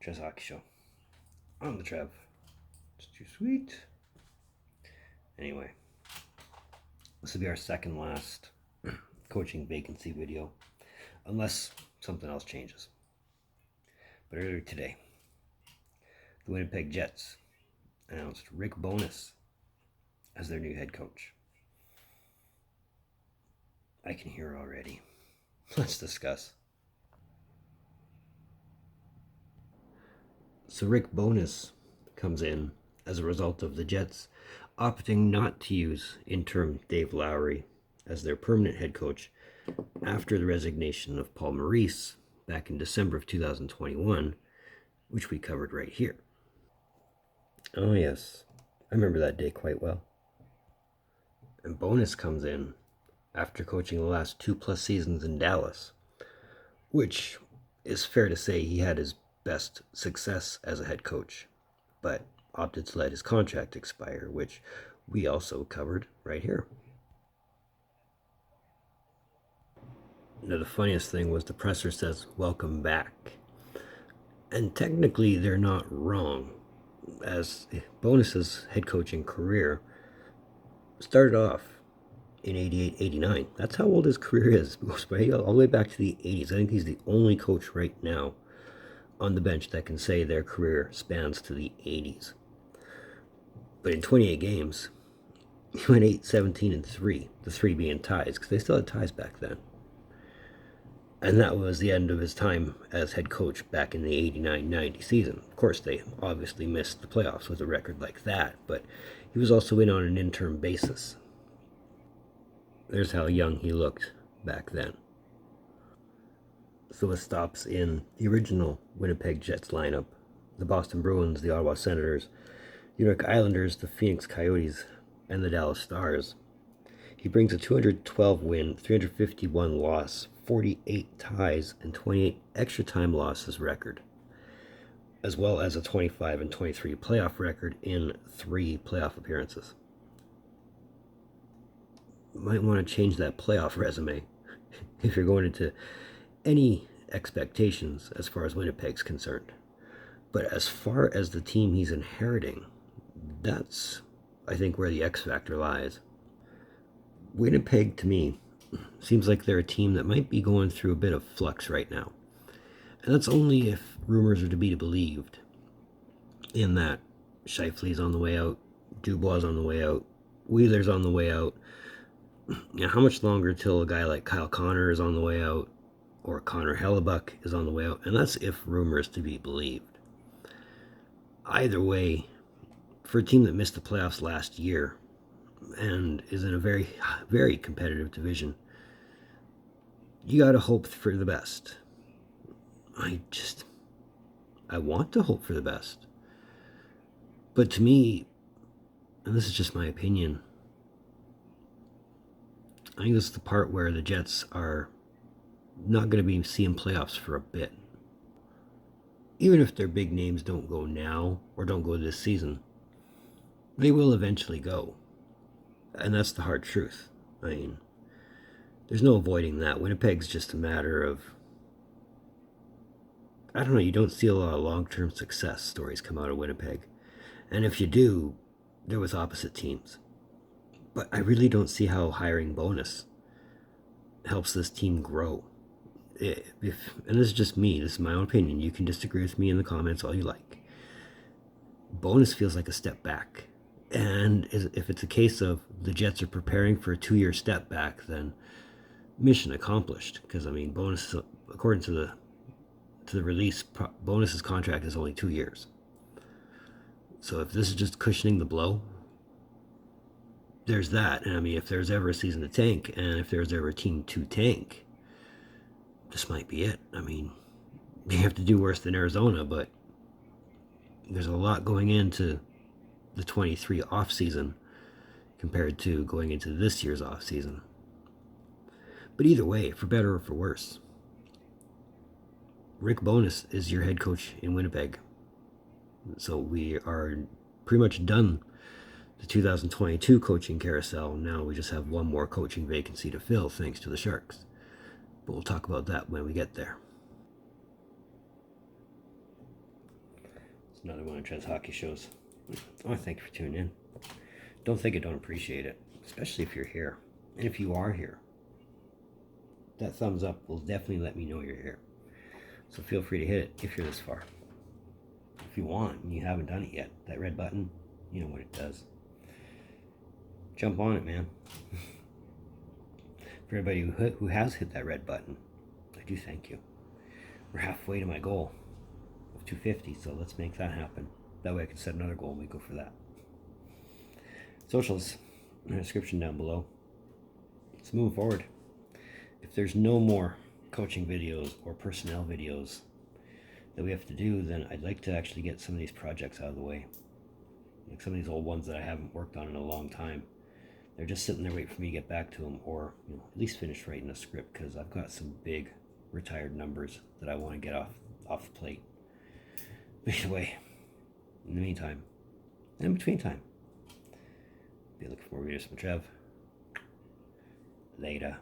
Trevs Show on the Trev. It's too sweet. Anyway, this will be our second last coaching vacancy video, unless something else changes. But earlier today, the Winnipeg Jets announced Rick Bowness as their new head coach. I can hear already. Let's discuss. So Rick Bowness comes in as a result of the Jets opting not to use interim Dave Lowry as their permanent head coach after the resignation of Paul Maurice back in December of 2021, which we covered right here. Oh yes, I remember that day quite well. And Bowness comes in after coaching the last 2+ seasons in Dallas, which is fair to say he had his best success as a head coach, but opted to let his contract expire, which we also covered right here. Now, the funniest thing was the presser says, "Welcome back." And technically, they're not wrong, as Bowness's head coaching career started off in 88, 89. That's how old his career is. It goes all the way back to the 80s. I think he's the only coach right now on the bench that can say their career spans to the 80s. But in 28 games, he went 8, 17, and 3. The 3 being ties, because they still had ties back then. And that was the end of his time as head coach back in the 89-90 season. Of course, they obviously missed the playoffs with a record like that, but he was also in on an interim basis. There's how young he looked back then. So with stops in the original Winnipeg Jets lineup, the Boston Bruins, the Ottawa Senators, the New York Islanders, the Phoenix Coyotes, and the Dallas Stars, he brings a 212 win, 351 loss, 48 ties, and 28 extra time losses record, as well as a 25-23 playoff record in 3 playoff appearances. You might want to change that playoff resume if you're going into any expectations as far as Winnipeg's concerned. But as far as the team he's inheriting, that's, I think, where the X factor lies. Winnipeg, to me, seems like they're a team that might be going through a bit of flux right now. And that's only if rumors are to be believed, in that Scheifele's on the way out, Dubois on the way out, Wheeler's on the way out. How much longer till a guy like Kyle Connor is on the way out, or Connor Hellebuck is on the way out? And that's if rumors to be believed. Either way, for a team that missed the playoffs last year and is in a very, very competitive division, you gotta hope for the best. I want to hope for the best. But to me, and this is just my opinion, I think this is the part where the Jets are not going to be seeing playoffs for a bit. Even if their big names don't go now or don't go this season, they will eventually go. And that's the hard truth. I mean, there's no avoiding that. Winnipeg's just a matter of, I don't know, you don't see a lot of long-term success stories come out of Winnipeg. And if you do, they're with opposite teams. But I really don't see how hiring Bowness helps this team grow. And this is just me, this is my own opinion. You can disagree with me in the comments all you like. Bowness feels like a step back. And if it's a case of the Jets are preparing for a 2-year step back, then mission accomplished. Because, I mean, Bowness, according to the release, Bowness's contract is only 2 years. So if this is just cushioning the blow, there's that. And I mean, if there's ever a season to tank, and if there's ever a team to tank, this might be it. I mean, you have to do worse than Arizona, but there's a lot going into the 23 off season compared to going into this year's off season. But either way, for better or for worse, Rick Bowness is your head coach in Winnipeg. So we are pretty much done the 2022 coaching carousel. Now we just have one more coaching vacancy to fill, thanks to the Sharks. But we'll talk about that when we get there. Another one of Trev's hockey shows. I want to thank you for tuning in. Don't think I don't appreciate it, especially if you're here. And if you are here, that thumbs up will definitely let me know you're here. So feel free to hit it if you're this far. If you want and you haven't done it yet, that red button, you know what it does. Jump on it, man. For everybody who has hit that red button, I do thank you. We're halfway to my goal of 250, so let's make that happen. That way I can set another goal and we go for that. Socials in the description down below. Let's move forward. If there's no more coaching videos or personnel videos that we have to do, then I'd like to actually get some of these projects out of the way. Like some of these old ones that I haven't worked on in a long time. They're just sitting there waiting for me to get back to them, or at least finish writing a script, because I've got some big retired numbers that I want to get off the plate. But either way, in the meantime, and in between time, be looking for more videos from Trev. Later.